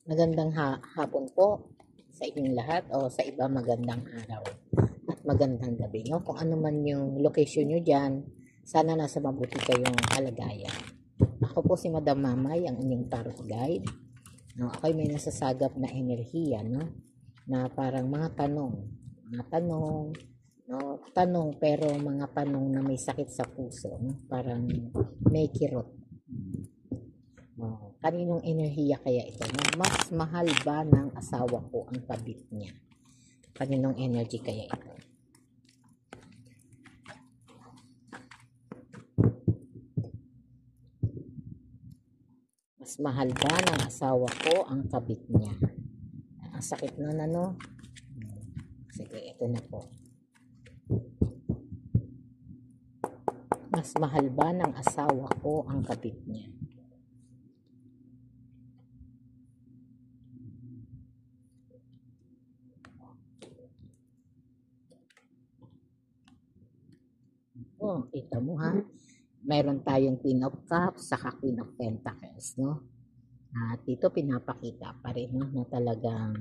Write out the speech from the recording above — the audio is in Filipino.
Magandang hapon po sa inyong lahat o sa iba magandang araw at magandang gabi. No? Kung ano man yung location nyo dyan, sana nasa mabuti kayong kalagayan. Ako po si Madam Mamay, ang inyong tarot guide. No, ako'y may nasasagap na enerhiya, no? Na parang mga tanong, no? Tanong pero mga tanong na may sakit sa puso, no? Parang may kirot. Kaninong enerhiya kaya ito? Mas mahal ba ng asawa ko ang kabit niya? Kaninong energy kaya ito? Mas mahal ba ng asawa ko ang kabit niya? Ang sakit nun, ano? Sige, ito na po. Mas mahal ba ng asawa ko ang kabit niya? Oh, kita mo ha. Meron tayong Queen of Cups saka Queen of Pentacles, no? At dito pinapakita pa rin, no, na talagang